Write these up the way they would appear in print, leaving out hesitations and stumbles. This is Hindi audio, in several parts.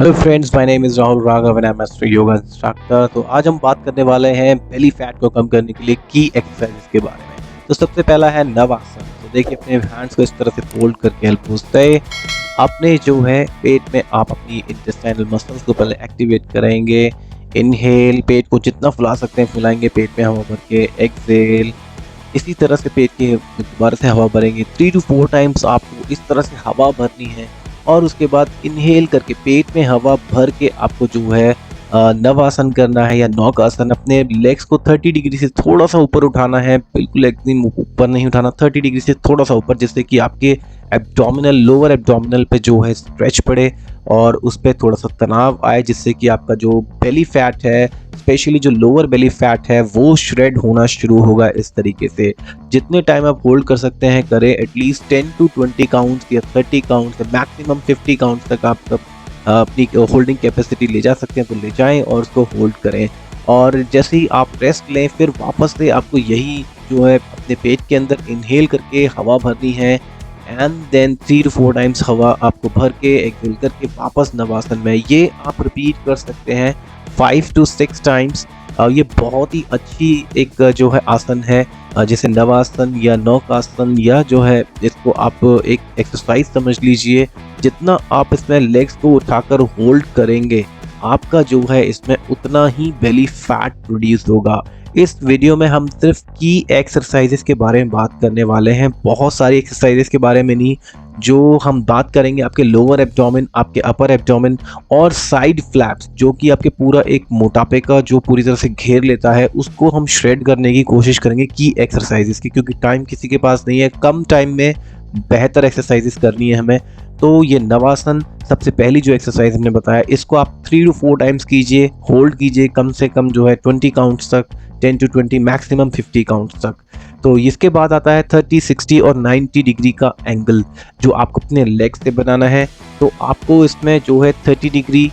Hello friends, my name is Rahul Raghav and I am master yoga instructor. तो आज हम बात करने वाले हैं बेली फैट को कम करने के लिए की एक्सरसाइजेस के बारे में। तो सबसे पहला है नवासन। तो देखिए, अपने हैंड्स को इस तरह से फोल्ड करके एल्बोज तय, अपने जो है पेट में आप अपनी इंटेस्टाइनल मसल्स को पहले एक्टिवेट करेंगे। इनहेल, पेट को जितना फुला सकते हैं फुलाएंगे, पेट में हवा भर के। एक्सहेल, इसी तरह से पेट के दोबारा से हवा भरेंगे। 3 to 4 टाइम्स आपको इस तरह से हवा भरनी है और उसके बाद इनहेल करके पेट में हवा भर के आपको जो है नवासन करना है या नौकासन। अपने लेग्स को 30 डिग्री से थोड़ा सा ऊपर उठाना है, बिल्कुल एकदम ऊपर नहीं उठाना, 30 डिग्री से थोड़ा सा ऊपर, जिससे कि आपके एब्डोमिनल, लोअर एब्डोमिनल पे जो है स्ट्रेच पड़े और उस पर थोड़ा सा तनाव आए, जिससे कि आपका जो बेली फैट है, स्पेशली जो लोअर बेली फैट है, वो श्रेड होना शुरू होगा। इस तरीके से जितने टाइम आप होल्ड कर सकते हैं करें, एटलीस्ट 10 to 20 काउंट्स या 30 काउंट्स, मैक्सिमम 50 काउंट्स तक आप अपनी होल्डिंग कैपेसिटी ले जा सकते हैं तो ले जाएं और उसको होल्ड करें। और जैसे ही आप रेस्ट लें, फिर वापस से आपको यही जो है अपने पेट के अंदर इनहेल करके हवा भरनी है एंड देन 3 to 4 टाइम्स हवा आपको भर के एक्सहेल करके वापस नवासन में। ये आप रिपीट कर सकते हैं 5 to 6 टाइम्स। ये बहुत ही अच्छी एक जो है आसन है, जैसे नवासन या नौकासन, या जो है इसको आप एक एक्सरसाइज समझ लीजिए। जितना आप इसमें लेग्स को उठाकर होल्ड करेंगे, आपका जो है इसमें उतना ही बेली फैट प्रोड्यूस होगा। इस वीडियो में हम सिर्फ की एक्सरसाइजेस के बारे में बात करने वाले हैं, बहुत सारी एक्सरसाइजेस के बारे में नहीं। जो हम बात करेंगे आपके लोअर एब्डोमेन, आपके अपर एब्डोमेन और साइड फ्लैप्स, जो कि आपके पूरा एक मोटापे का जो पूरी तरह से घेर लेता है, उसको हम श्रेड करने की कोशिश करेंगे की एक्सरसाइजेस की, क्योंकि टाइम किसी के पास नहीं है, कम टाइम में बेहतर एक्सरसाइजेस करनी है हमें। तो ये नवासन सबसे पहली जो एक्सरसाइज हमने बताया, इसको आप 3 to 4 टाइम्स कीजिए, होल्ड कीजिए कम से कम जो है 20 काउंट्स तक, 10 to 20, मैक्सिमम 50 काउंट्स तक। तो इसके बाद आता है 30, 60 और 90 डिग्री का एंगल, जो आपको अपने लेग से बनाना है। तो आपको इसमें जो है 30 डिग्री,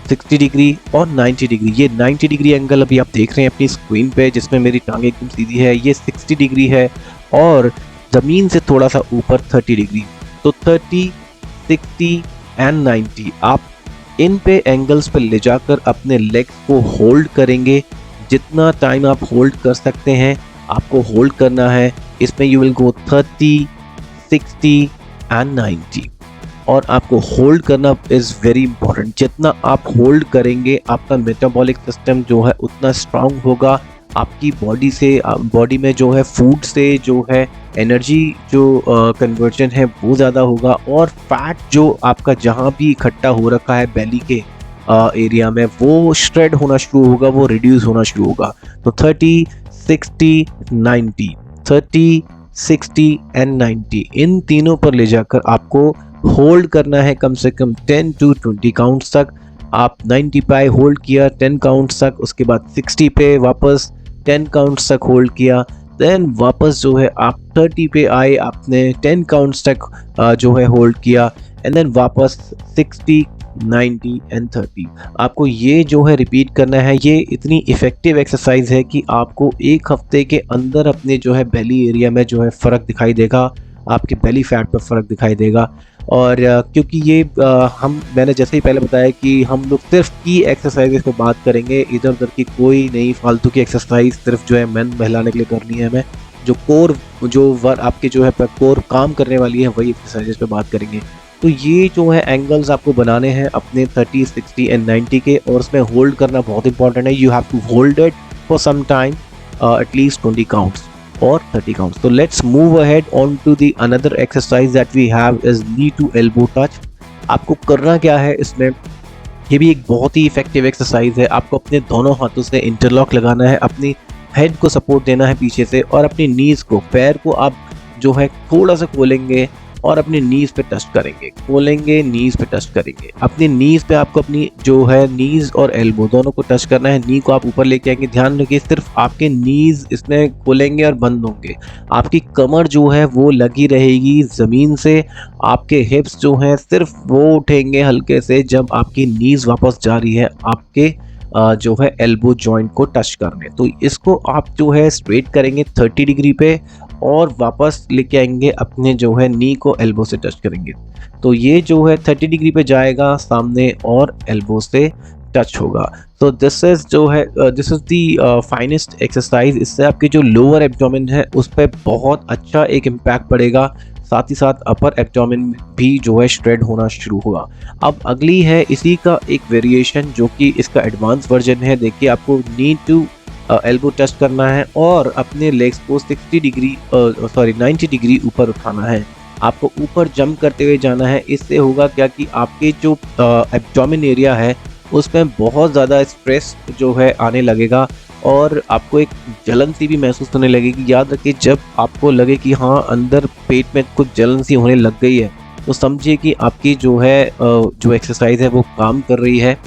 60 डिग्री और 90 डिग्री, ये 90 डिग्री एंगल अभी आप देख रहे हैं अपनी स्क्रीन पे, जिसमें मेरी टांग एकदम सीधी है। ये 60 डिग्री है और ज़मीन से थोड़ा सा ऊपर 30 डिग्री। तो 30, 60 एंड 90 आप इन पे एंगल्स पे ले जाकर अपने लेग्स को होल्ड करेंगे। जितना टाइम आप होल्ड कर सकते हैं आपको होल्ड करना है। इसमें यू विल गो 30, 60 एंड 90 और आपको होल्ड करना इज़ वेरी इंपॉर्टेंट। जितना आप होल्ड करेंगे, आपका मेटाबॉलिक सिस्टम जो है उतना स्ट्रांग होगा। आपकी बॉडी में जो है फूड से जो है एनर्जी जो कन्वर्जन है वो ज़्यादा होगा, और फैट जो आपका जहाँ भी इकट्ठा हो रखा है बेली के एरिया में, वो श्रेड होना शुरू होगा, वो रिड्यूस होना शुरू होगा। तो 30, 60, 90, 30, 60 एंड 90, इन तीनों पर ले जाकर आपको होल्ड करना है कम से कम 10 to 20 काउंट्स तक। आप 90 पे होल्ड किया 10 काउंट्स तक, उसके बाद 60 पे वापस 10 काउंट्स तक होल्ड किया, देन वापस जो है आप 30 पे आए, आपने 10 काउंट्स तक जो है होल्ड किया, एंड देन वापस 60, 90 एंड 30। आपको ये जो है रिपीट करना है। ये इतनी इफ़ेक्टिव एक्सरसाइज है कि आपको एक हफ्ते के अंदर अपने जो है बेली एरिया में जो है फ़र्क दिखाई देगा, आपके बेली फैट पर फ़र्क दिखाई देगा। और क्योंकि ये मैंने जैसे ही पहले बताया कि हम लोग सिर्फ की एक्सरसाइजेस पे बात करेंगे, इधर उधर की कोई नहीं फालतू की एक्सरसाइज सिर्फ जो है मन बहलाने के लिए करनी है हमें। जो कोर आपके जो है कोर काम करने वाली है, वही एक्सरसाइजेस पे बात करेंगे। तो ये जो है एंगल्स आपको बनाने हैं अपने 30, 60 एंड 90 के, और उसमें होल्ड करना बहुत इंपॉर्टेंट है। You have to hold it for some time, at least 20 counts or 30 counts. So let's move ahead on to the another exercise that we have is knee to elbow touch. आपको करना क्या है इसमें, ये भी एक बहुत ही इफेक्टिव एक्सरसाइज है। आपको अपने दोनों हाथों से इंटरलॉक लगाना है, अपनी हेड को सपोर्ट देना है पीछे से, और अपनी नीज को, पैर को आप जो है थोड़ा सा खोलेंगे और अपनी नीज पे टच करेंगे, खोलेंगे नीज पे टच करेंगे। अपनी नीज पे आपको अपनी जो है नीज और एल्बो दोनों को टच करना है। नी को आप ऊपर लेके आएंगे, ध्यान रखिए सिर्फ आपके नीज इसमें खोलेंगे और बंद होंगे। आपकी कमर जो है वो लगी रहेगी ज़मीन से। आपके हिप्स जो हैं सिर्फ वो उठेंगे हल्के से जब आपकी नीज वापस जा रही है आपके जो है एल्बो जॉइंट को टच करने। तो इसको आप जो है स्ट्रेट करेंगे 30 डिग्री पे, और वापस लेके आएंगे अपने जो है नी को एल्बो से टच करेंगे। तो ये जो है 30 डिग्री पे जाएगा सामने और एल्बो से टच होगा। तो दिस इज जो है this is the finest exercise. इससे आपके जो लोअर एब्डोमेन है उस पर बहुत अच्छा एक इम्पैक्ट पड़ेगा, साथ ही साथ अपर एब्डोमेन भी जो है श्रेड होना शुरू होगा। अब अगली है इसी का एक वेरिएशन जो कि इसका एडवांस वर्जन है। देखिए आपको नी टू एल्बो टच करना है और अपने लेग्स को 90 डिग्री ऊपर उठाना है। आपको ऊपर जंप करते हुए जाना है। इससे होगा क्या कि आपके जो एब्डोमेन एरिया है उसमें बहुत ज़्यादा स्ट्रेस जो है आने लगेगा और आपको एक जलन सी भी महसूस होने लगेगी। याद रखिए जब आपको लगे कि हाँ अंदर पेट में कुछ जलन सी होने लग गई है तो समझिए कि आपकी जो है जो एक्सरसाइज है वो काम कर रही है।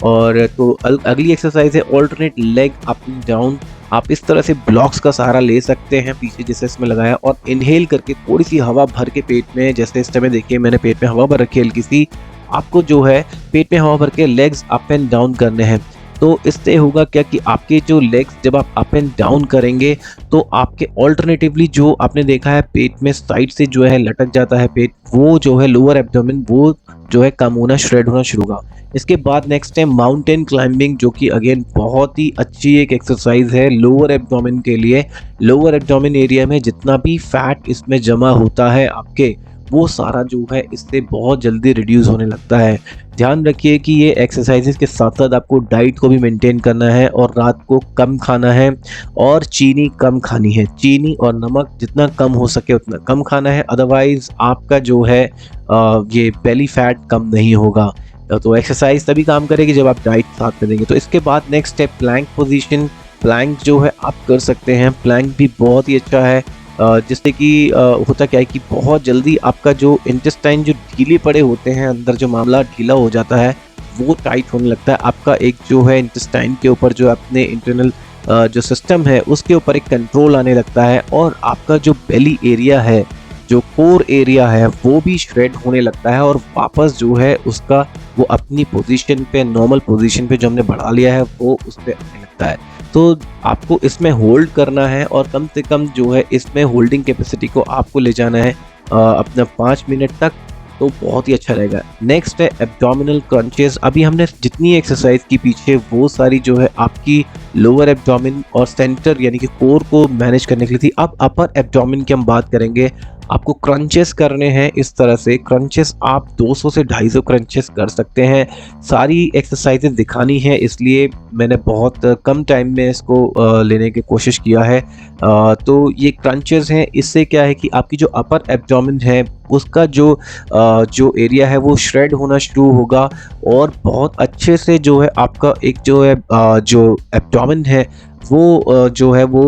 और तो अगली एक्सरसाइज है alternate leg up and down. आप इस तरह से ब्लॉक्स का सहारा ले सकते हैं पीछे जैसे इसमें लगाया और इनहेल करके थोड़ी सी हवा भर के पेट में, जैसे इस टाइम देखिए मैंने पेट में हवा भर रखी है हल्की सी, आपको जो है पेट में हवा भर के लेग्स अप एंड डाउन करने हैं। तो इससे होगा क्या कि आपके जो लेग्स जब आप अप एंड डाउन करेंगे तो आपके ऑल्टरनेटिवली जो आपने देखा है पेट में साइड से जो है लटक जाता है पेट, वो जो है लोअर एब्डोमेन वो जो है कम होना, श्रेड होना शुरू होगा। इसके बाद नेक्स्ट है माउंटेन क्लाइंबिंग, जो कि अगेन बहुत ही अच्छी एक एक्सरसाइज है लोअर एब्डोमेन के लिए। लोअर एब्डोमेन एरिया में जितना भी फैट इसमें जमा होता है आपके, वो सारा जो है इससे बहुत जल्दी रिड्यूस होने लगता है। ध्यान रखिए कि ये एक्सरसाइजेस के साथ साथ आपको डाइट को भी मेंटेन करना है और रात को कम खाना है और चीनी कम खानी है। चीनी और नमक जितना कम हो सके उतना कम खाना है, अदरवाइज आपका जो है ये बेली फैट कम नहीं होगा। तो एक्सरसाइज तभी काम करेगी जब आप डाइट साथ में देंगे। तो इसके बाद नेक्स्ट है प्लैंक पोजीशन। प्लैंक जो है आप कर सकते हैं, प्लैंक भी बहुत ही अच्छा है जिससे कि होता क्या है कि बहुत जल्दी आपका जो इंटेस्टाइन जो ढीले पड़े होते हैं, अंदर जो मामला ढीला हो जाता है वो टाइट होने लगता है। आपका एक जो है इंटेस्टाइन के ऊपर जो अपने इंटरनल जो सिस्टम है उसके ऊपर एक कंट्रोल आने लगता है और आपका जो बेली एरिया है, जो कोर एरिया है, वो भी श्रेड होने लगता है और वापस जो है उसका वो अपनी पोजीशन पे, नॉर्मल पोजीशन पे जो हमने बढ़ा लिया है वो उस पर आने लगता है। तो आपको इसमें होल्ड करना है और कम से कम जो है इसमें होल्डिंग कैपेसिटी को आपको ले जाना है अपना 5 मिनट तक, तो बहुत ही अच्छा रहेगा। नेक्स्ट है एब्डोमिनल क्रंचेस। अभी हमने जितनी एक्सरसाइज की पीछे वो सारी जो है आपकी लोअर एब्डोमिन और सेंटर यानी कि कोर को मैनेज करने के लिए थी। अब अपर एब्डोमिन की हम बात करेंगे। आपको क्रंचेस करने हैं इस तरह से। क्रंचेस आप 200 से 250 क्रंचेस कर सकते हैं। सारी एक्सरसाइजेज दिखानी है इसलिए मैंने बहुत कम टाइम में इसको लेने की कोशिश किया है। तो ये क्रंचेस हैं, इससे क्या है कि आपकी जो अपर एब्डोमेन है उसका जो एरिया है वो श्रेड होना शुरू होगा और बहुत अच्छे से जो है आपका एक जो है जो एब्डोमेन है वो जो है वो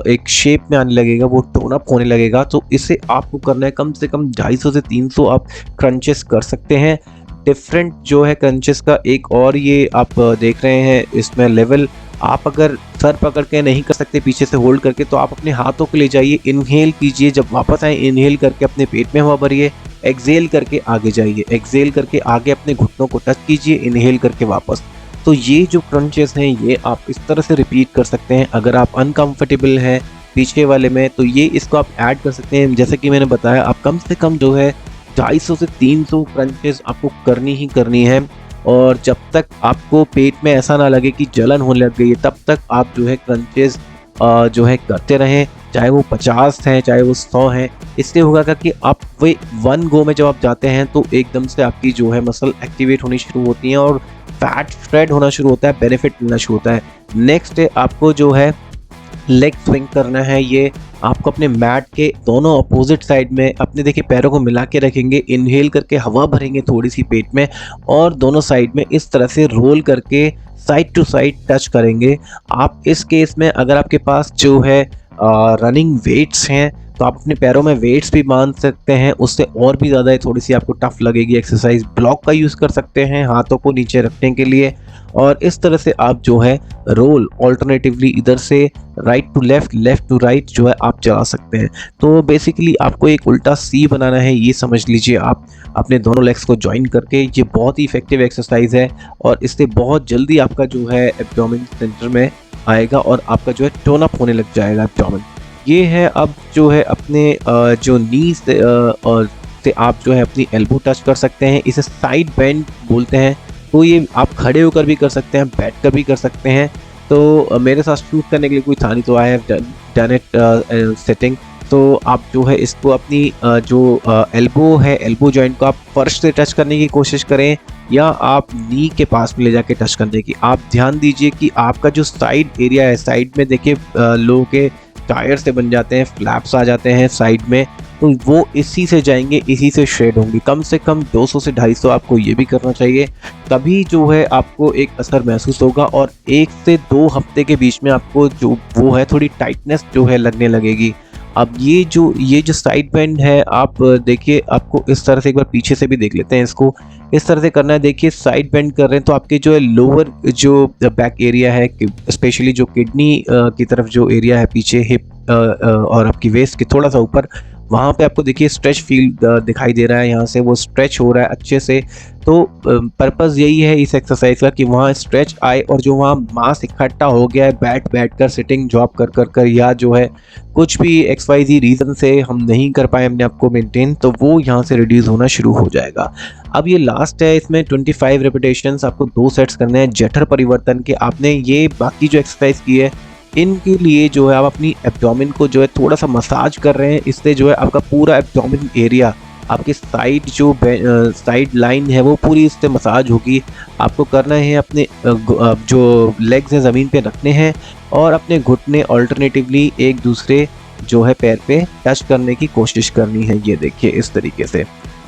एक शेप में आने लगेगा, वो टोन अप होने लगेगा। तो इसे आपको करना है कम से कम 250 से 300 आप क्रंचेस कर सकते हैं। डिफरेंट जो है क्रंचेस का एक और ये आप देख रहे हैं इसमें लेवल। आप अगर सर पकड़ के नहीं कर सकते पीछे से होल्ड करके तो आप अपने हाथों को ले जाइए, इनहेल कीजिए, जब वापस आए इनहेल करके अपने पेट में हवा भरिए, एक्सेल करके आगे जाइए, एक्सेल करके आगे अपने घुटनों को टच कीजिए, इनहेल करके वापस। तो ये जो क्रंचेस हैं ये आप इस तरह से रिपीट कर सकते हैं। अगर आप अनकंफर्टेबल हैं पीछे वाले में तो ये इसको आप ऐड कर सकते हैं। जैसे कि मैंने बताया आप कम से कम जो है 250 से 300 क्रंचेस आपको करनी ही करनी है और जब तक आपको पेट में ऐसा ना लगे कि जलन होने लग गई है तब तक आप जो है क्रंचेस जो है करते रहें, चाहे वो 50 हैं चाहे वो 100 हैं। इससे होगा क्या कि आप वे वन गो में जब आप जाते हैं तो एकदम से आपकी जो है मसल एक्टिवेट होनी शुरू होती हैं और फैट श्रेड होना शुरू होता है, बेनिफिट मिलना शुरू होता है। नेक्स्ट है आपको जो है लेग स्विंग करना है। ये आपको अपने मैट के दोनों अपोजिट साइड में अपने देखिए पैरों को मिला के रखेंगे, इनहेल करके हवा भरेंगे थोड़ी सी पेट में और दोनों साइड में इस तरह से रोल करके साइड टू साइड टच करेंगे। आप इस केस में अगर आपके पास जो है रनिंग वेट्स हैं तो आप अपने पैरों में वेट्स भी बांध सकते हैं, उससे और भी ज़्यादा थोड़ी सी आपको टफ लगेगी एक्सरसाइज। ब्लॉक का यूज़ कर सकते हैं हाथों को नीचे रखने के लिए और इस तरह से आप जो है रोल ऑल्टरनेटिवली इधर से right to left, left to right जो है आप चला सकते हैं। तो बेसिकली आपको एक उल्टा सी बनाना है, ये समझ लीजिए आप अपने दोनों लेग्स को ज्वाइन करके। ये बहुत ही इफेक्टिव एक्सरसाइज है और इससे बहुत जल्दी आपका जो है एब्डोमेन सेंटर में आएगा और आपका जो है टोन अप होने लग जाएगा एब्डोमेन। ये है अब जो है अपने जो नी से आप जो है अपनी एल्बो टच कर सकते हैं। इसे साइड बेंड बोलते हैं। तो ये आप खड़े होकर भी कर सकते हैं, बैठ कर भी कर सकते हैं। तो मेरे साथ शूट करने के लिए कोई था नहीं, तो I have done it setting. तो आप जो है इसको अपनी जो एल्बो है, एल्बो जॉइंट को आप फर्श से टच करने की कोशिश करें या आप नी के पास में ले जाके टच करने की। आप ध्यान दीजिए कि आपका जो साइड एरिया है, साइड में देखिए लोगों के टायर से बन जाते हैं, फ्लैप्स आ जाते हैं साइड में, तो वो इसी से जाएंगे, इसी से शेड होंगी। कम से कम 200 से 250 आपको ये भी करना चाहिए, तभी जो है आपको एक असर महसूस होगा। और 1 से 2 हफ्ते के बीच में आपको जो वो है थोड़ी टाइटनेस जो है लगने लगेगी। अब ये जो साइड बेंड है, आप देखिए, आपको इस तरह से एक बार पीछे से भी देख लेते हैं इसको। इस तरह से करना है। देखिए साइड बेंड कर रहे हैं तो आपके जो है लोअर जो बैक एरिया है, स्पेशली जो किडनी की तरफ जो एरिया है पीछे, हिप और आपकी वेस्ट के थोड़ा सा ऊपर, वहाँ पे आपको देखिए स्ट्रेच फील दिखाई दे रहा है। यहाँ से वो स्ट्रेच हो रहा है अच्छे से। तो पर्पज़ यही है इस एक्सरसाइज का कि वहाँ स्ट्रेच आए, और जो वहाँ मांस इकट्ठा हो गया है बैठ कर, सिटिंग जॉब कर या जो है कुछ भी XYZ रीज़न से हम नहीं कर पाए अपने आप को मेंटेन, तो वो यहाँ से रिड्यूस होना शुरू हो जाएगा। अब ये लास्ट है, इसमें 25 रेपिटेशंस आपको 2 सेट्स करने हैं जठर परिवर्तन के। आपने ये बाकी जो एक्सरसाइज की है, इनके लिए जो है आप अपनी एब्डोमेन को जो है थोड़ा सा मसाज कर रहे हैं। इससे जो है आपका पूरा एब्डोमेन एरिया, आपकी साइड जो साइड लाइन है वो पूरी इससे मसाज होगी। आपको करना है अपने जो लेग्स हैं ज़मीन पे रखने हैं और अपने घुटने अल्टरनेटिवली एक दूसरे जो है पैर पे टच करने की कोशिश करनी है। ये देखिए इस तरीके से।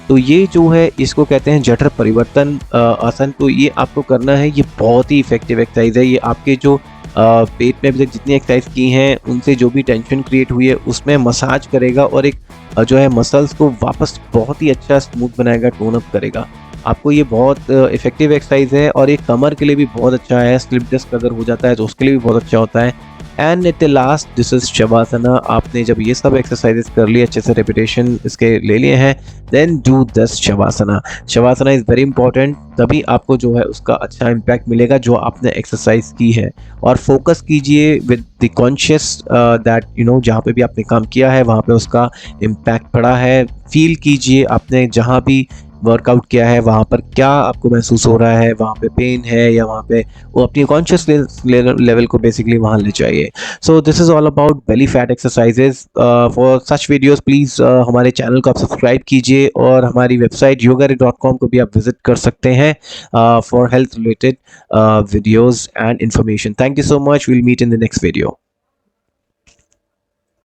तो ये जो है इसको कहते हैं जठर परिवर्तन आसन। तो ये आपको करना है, ये बहुत ही इफेक्टिव एक्सरसाइज है। ये आपके जो पेट में अभी तक जितनी एक्सरसाइज की हैं उनसे जो भी टेंशन क्रिएट हुई है उसमें मसाज करेगा, और एक जो है मसल्स को वापस बहुत ही अच्छा स्मूथ बनाएगा, टोन अप करेगा आपको। ये बहुत इफेक्टिव एक्सरसाइज है, और ये कमर के लिए भी बहुत अच्छा है। स्लिप डिस्क अगर हो जाता है तो उसके लिए भी बहुत अच्छा होता है। And at the last this is shavasana. आपने जब ये सब एक्सरसाइजेस कर लिए, अच्छे से रेपिटेशन इसके ले लिए हैं, then do this shavasana. Shavasana is very important, तभी आपको जो है उसका अच्छा इम्पैक्ट मिलेगा जो आपने एक्सरसाइज की है। और फोकस कीजिए with the conscious that you know जहाँ पे भी आपने काम किया है वहाँ पे उसका इम्पैक्ट पड़ा है। फील कीजिए आपने जहाँ भी वर्कआउट किया है वहाँ पर क्या आपको महसूस हो रहा है, वहाँ पे पेन है या वहाँ पे, वो अपनी कॉन्शियस लेवल को बेसिकली वहाँ ले जाइए। So this is all about belly fat exercises. For such videos please हमारे चैनल को आप सब्सक्राइब कीजिए, और हमारी वेबसाइट yogarit.com को भी आप विजिट कर सकते हैं for health related videos and information. Thank you so much, will meet in the next video.